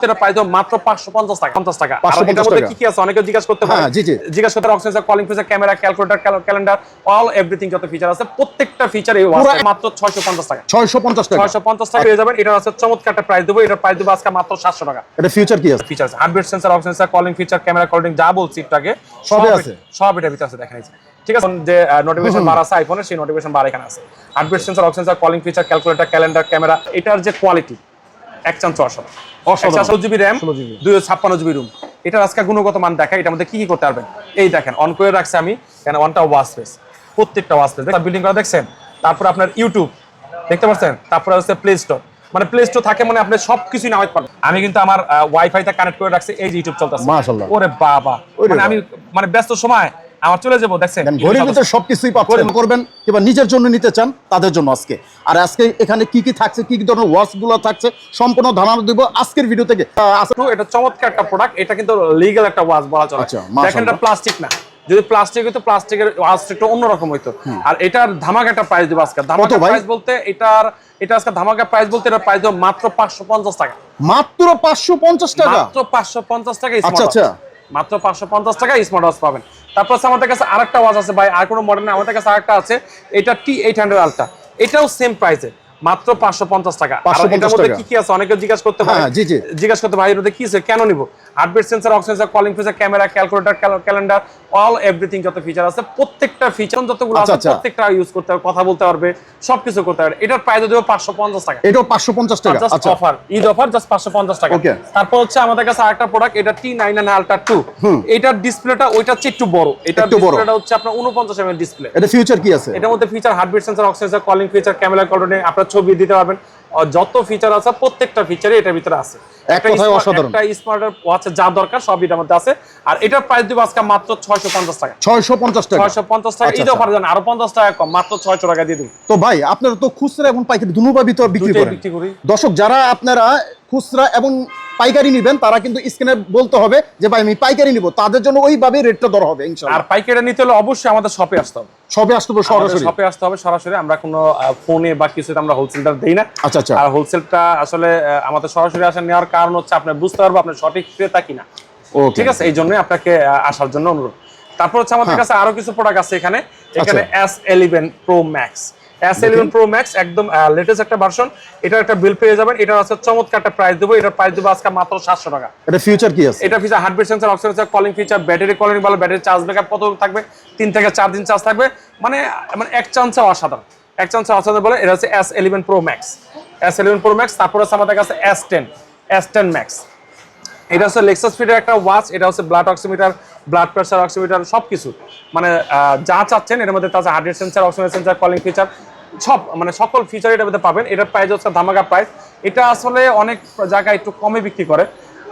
এটা প্রাইস মাত্র 550 টাকা 50 টাকা। আর এটার মধ্যে কি কি আছে অনেকে জিজ্ঞাসা করতে পারে। জি জি, জিজ্ঞাসা করতে oxygen calling feature camera calculator calendar all everything যত ফিচার আছে প্রত্যেকটা ফিচার এই মাত্র 650 টাকা 650 টাকা 650 টাকা পেয়ে যাবেন। এটা আছে চমৎকার একটা প্রাইস দেবো। এটার প্রাইস দেবো আজকে মাত্র 700 টাকা। এটা ফিচার কি আছে? ফিচার আছে heartbeat sensor oxygen sensor calling feature camera coding যা বলছি একটাকে সবই আছে, সব এটার ভিতরে আছে দেখেন। ঠিক আছে, যে নোটিফিকেশন বার আছে আইফোনের সেই নোটিফিকেশন বার এখানে আছে। Heartbeat sensor oxygen sensor calling feature calculator calendar camera এটার যে কোয়ালিটি এক চান্স অসাধারণ। 128 জিবি র্যাম 256 জিবি রুম। এটার আজকে গুণগত মান দেখা এটার মধ্যে কি কি করতে পারবেন এই দেখেন। অন করে রাখছি আমি কেন অনটা ওয়াচ স্পেস প্রত্যেকটা ওয়াচ স্পেস বিল্ডিং করা দেখছেন। তারপর আপনার ইউটিউব দেখতে পাচ্ছেন, তারপর হচ্ছে প্লে স্টোর, মানে প্লে স্টোর থাকে মানে আপনি সবকিছুই নামাইতে পারবেন। আমি কিন্তু আমার ওয়াইফাইতে কানেক্ট করে রাখছি, এই যে ইউটিউব চলতেছে মাশাআল্লাহ। ওরে বাবা, মানে আমি মানে ব্যস্ত সময় আমার চলে যাবো দেখছেন ঘড়ির ভিতরে সবকিছুই পাচ্ছেন। করবেন কিংবা নিজের জন্য নিতে চান তাদের জন্য আজকে আর আজকে এখানে কি কি থাকছে, কি কি ধরনের ওয়াচ গুলো থাকছে সম্পূর্ণ ধারণা দিব আজকের ভিডিও থেকে। এটা চমৎকার একটা প্রোডাক্ট, এটা কিন্তু লিগ্যাল একটা ওয়াচ বলা চলে। দেখেন এটা প্লাস্টিক না, যদি প্লাস্টিক হতো প্লাস্টিকের ওয়াচটা একটু অন্যরকম হইতো। আর এটার ধামাকা একটা প্রাইস দিব আজকে। ধামাকা প্রাইস বলতে এটা আজকে ধামাকা প্রাইস বলতে এটার প্রাইস দেব মাত্র 550 টাকা। মাত্র 550 টাকা? মাত্র 550 টাকা। আচ্ছা আচ্ছা, মাত্র 550 টাকা স্মার্ট ওয়াচ পাবেন। তারপর আমাদের কাছে আরেকটা ওয়াচ আছে ভাই, আর কোনো মডেল না, আমাদের কাছে আরেকটা আছে, এটা T800 আলট্রা। এটাও সেম প্রাইসে মাত্র 550 টাকা। আর এটার মধ্যে কি কি আছে অনেকে জিজ্ঞাসা করতে পারে। জি জি, জিজ্ঞাসা করতে ভাই এর মধ্যে কি আছে কেন নিব। Heartbeat sensor oxygen sensor calling feature camera calculator calendar all everything যত ফিচার আছে প্রত্যেকটা ফিচার যতগুলো আছে প্রত্যেকটা ইউজ করতে পারবে, কথা বলতে পারবে, সবকিছু করতে পারবে। এটার প্রাইস দেব 550 টাকা। এটাও 550 টাকা। আচ্ছা, অফার ঈদ অফার জাস্ট 550 টাকা। তারপর হচ্ছে আমাদের কাছে আরেকটা প্রোডাক্ট, এটা T9 আলট্রা 2। এটার ডিসপ্লেটা ওইটা চেয়ে একটু বড়, এটার ডিসপ্লেটা হচ্ছে আপনার 49 এমএম ডিসপ্লে। এটা ফিচার কি আছে? এটার মধ্যে feature heartbeat sensor oxygen sensor calling feature camera coding আপনারা ছবি দিতে পারবেন, যত ফিচার আছে প্রত্যেকটা ফিচারই এটার ভিতরে আছে। একটা স্মার্ট ওয়াচ যা দরকার সব এটার মধ্যে আছে। আর এটার প্রাইস দিব আজকে মাত্র 650 টাকা। 650 টাকা 650 টাকা ঈদ অফার জান আরো 50 টাকা কম, মাত্র 600 টাকা দিয়ে দিন। তো ভাই আপনারা তো খুচরা এবং পাইকারি দুটোর ভিতর বিক্রি করেন। দর্শক যারা আপনারা খুচরা এবং পাইকারি নেবেন তারা কিন্তু স্ক্রিনে বলতে হবে যে ভাই আমি পাইকারি নিব, তাদের জন্য ওইভাবে রেটটা ধরা হবে ইনশাআল্লাহ। আর পাইকারি নিতে হলে অবশ্যই আমাদের শপে আসতে হবে। শপে আসতে হবে সরাসরি? শপে আসতে হবে সরাসরি। আমরা কোনো ফোনে বা কিছুতে আমরা হোলসেলটা দেই না। আচ্ছা আচ্ছা। আর হোলসেলটা আসলে আমাদের সরাসরি আসা নেওয়ার কারণ হচ্ছে আপনি বুঝতে পারবো আপনি সঠিক ক্রেতা কিনা। ঠিক আছে, এই জন্যই আপনাকে আসার জন্য অনুরোধ। তারপর হচ্ছে আমাদের কাছে আরো কিছু প্রোডাক্ট আছে এখানে S11 Pro Max। S11 Pro Max একদম লেটেস্ট একটা ভার্সন। এটার একটা বিল পেয়ে যাবেন। এটা আছে চমৎকার একটা প্রাইস দেবো। এটার প্রাইস দেবো আজকে মাত্র 700 টাকা। এটা ফিচার কি আছে? এটা feature heartbeat sensor oxygen sensor calling feature battery calling ভালো, ব্যাটারি চার্জ ব্যাকআপ কত থাকবে 3 থেকে 4 দিন চার্জ থাকবে, মানে এক চান্সে অসাধারণ, এক চান্সে অসাধারণ বলে। এটা হচ্ছে S11 Pro Max। S11 Pro Max। তারপর আছে আমাদের কাছে S10 Max। এটা হচ্ছে লেক্সাস ফিটের একটা ওয়াচ। এটা হচ্ছে blood oximeter, blood pressure oximeter সবকিছু, মানে যা চাচ্ছেন এর মধ্যে তাছে heartbeat sensor oxygen sensor calling feature সব, মানে সকল ফিচার এটার মধ্যে পাবেন। এটার প্রাইস হচ্ছে ধামাকা প্রাইস। এটা আসলে অনেক জায়গায় একটু কমে বিক্রি করে,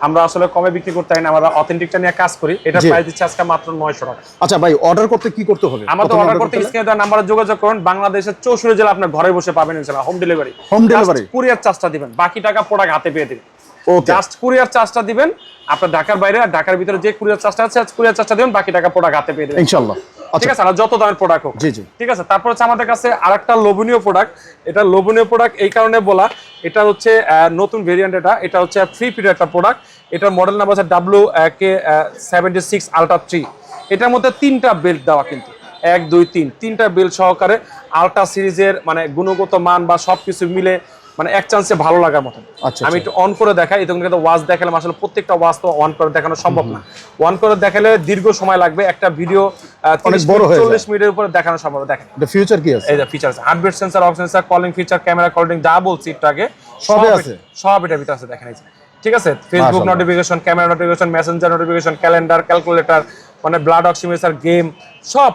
আমরা আসলে কমে বিক্রি করতে হয় না, আমরা অথেন্টিকটা নিয়ে কাজ করি। এটার প্রাইস দিচ্ছে আজকে মাত্র 900 টাকা। আচ্ছা ভাই, অর্ডার করতে কি করতে হবে? আমাদের অর্ডার করতে স্ক্রিনে দেওয়া নাম্বারে যোগাযোগ করুন। বাংলাদেশের 64 জেলা আপনার ঘরে বসে পাবেন ইনশাআল্লাহ। Home delivery. কুরিয়ার চার্জটা দিবেন, বাকি টাকা প্রোডাক্ট হাতে পেয়ে দিবেন। জাস্ট কুরিয়ার চার্জটা দিবেন। আপনার ঢাকার বাইরে আর ঢাকার ভিতরে যে কুরিয়ার চার্জটা আছে কুরিয়ার চার্জটা দিবেন, বাকি টাকা প্রোডাক্ট হাতে পেয়ে দিবেন ইনশাআল্লাহ। ঠিক আছে, আর যত দামের প্রোডাক্ট হোক। জি জি, ঠিক আছে। তারপর হচ্ছে আমাদের কাছে আরেকটা লোভনীয় প্রোডাক্ট। এটা লোভনীয় প্রোডাক্ট এই কারণে বলা, এটা হচ্ছে নতুন ভেরিয়েন্ট। এটা হচ্ছে 3 ফিটের একটা প্রোডাক্ট। এটার মডেল নাম্বার হচ্ছে WK76 আলট্রা 3। এটার মধ্যে 3টা বেল্ট দেওয়া, কিন্তু 1 2 3 3টা বেল্ট সহকারে আলট্রা সিরিজের, মানে গুণগত মান বা সবকিছু মিলে মানে এক চান্সে ভালো লাগার মতো। আমি একটু অন করে দেখাই। এটা কিন্তু ওয়াচ দেখালে আসলে প্রত্যেকটা ওয়াচ তো অন করে দেখানো সম্ভব না। অন করে দেখালে দীর্ঘ সময় লাগবে, একটা ভিডিও 40 মিনিটের উপরে দেখানো সম্ভব। দেখেন এটা ফিচার কি আছে? এই যে ফিচার আছে heartbeat sensor oxygen sensor calling feature camera coding যা বলছি একটু আগে সবই আছে, সব এটার ভিতরে আছে। দেখেন এই যে ঠিক আছে, Facebook notification, camera notification, Messenger notification, calendar, calculator, মানে ব্লাড অক্সিমিটার, গেম সব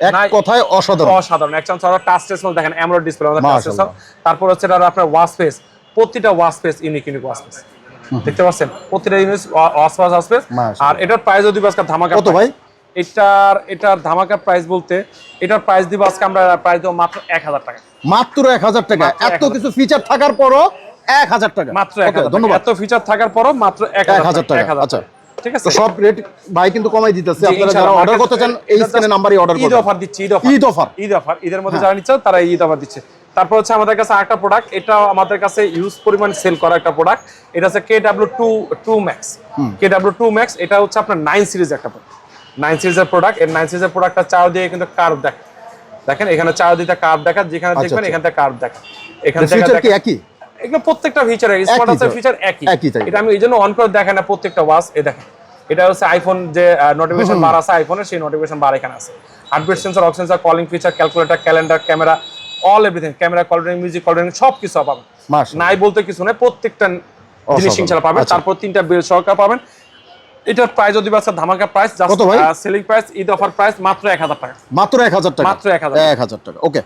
এক কথায় অসাধারণ। অসাধারণ এক চান্স। টাচ টেস্ট দেখেন অ্যামোলেড ডিসপ্লে আমাদের টাচ টেস্ট। তারপর হচ্ছে এটা আপনার ওয়াচ স্পেস, প্রতিটা watch space unique watch space দেখতে পাচ্ছেন, প্রতিটা ইউনিক ওয়াচ স্পেস। আর এটার প্রাইস যদি আজকে ধামাকা কত ভাই? এটার ধামাকা প্রাইস বলতে এটার প্রাইস দিব আজকে আমরা প্রাইস দেব মাত্র 1000 টাকা। মাত্র 1000 টাকা? এত কিছু ফিচার থাকার পরও 1000 টাকা মাত্র। 1000। ধন্যবাদ। এত ফিচার থাকার পরও মাত্র 1000 টাকা। আচ্ছা ঠিক আছে, সব রেট ভাই কিন্তু কমাই দিতেছে। আপনারা যারা অর্ডার করতে চান এই স্ক্রিনে নাম্বারই অর্ডার করুন। ঈদ অফার দিচ্ছি, ঈদ অফার ঈদের মধ্যে যারা নিচ্ছে তারা ঈদ অফার দিচ্ছে। তারপর হচ্ছে আমাদের কাছে আরেকটা প্রোডাক্ট, এটাও আমাদের কাছে ইউজ পরিমাণ সেল করা একটা প্রোডাক্ট। এটা হচ্ছে KW2 Max। KW2 Max এটা হচ্ছে আপনার 9 সিরিজ একটা প্রোডাক্ট, 9 সিরিজের প্রোডাক্ট। এই 9 সিরিজের প্রোডাক্টটা চার দিয়ে কিন্তু কার্ভ দেখেন এখানে চার দিকে কার্ভ দেখা, যেখানে দেখবেন এখান থেকে কার্ভ দেখা, এখান থেকে ফিচার কি একই? এগুলো প্রত্যেকটা ফিচার স্মার্ট ওয়াচের ফিচার একই। এটা আমি এই জন্য অন করে দেখেন না, প্রত্যেকটা ওয়াচ এই দেখেন, এটা হচ্ছে আইফোন যে নোটিফিকেশন বার আছে আইফোনের, সেই নোটিফিকেশন বার এখানে আছে। Heartbeat sensor, ox sensor, calling feature, calculator, calendar, camera, all everything, camera, call recording, music call recording সব কিছু পাবেন, নাই বলতে কিছু নেই, প্রত্যেকটা জিনিস ইনশাআল্লাহ পাবেন। তারপর 3টা বেল সহকারে পাবেন। এটার প্রাইস যদি আছে ধামাকা price, just selling price, Eid offer price মাত্র 1000 টাকা, মাত্র 1000 টাকা, মাত্র 1000 টাকা। ওকে।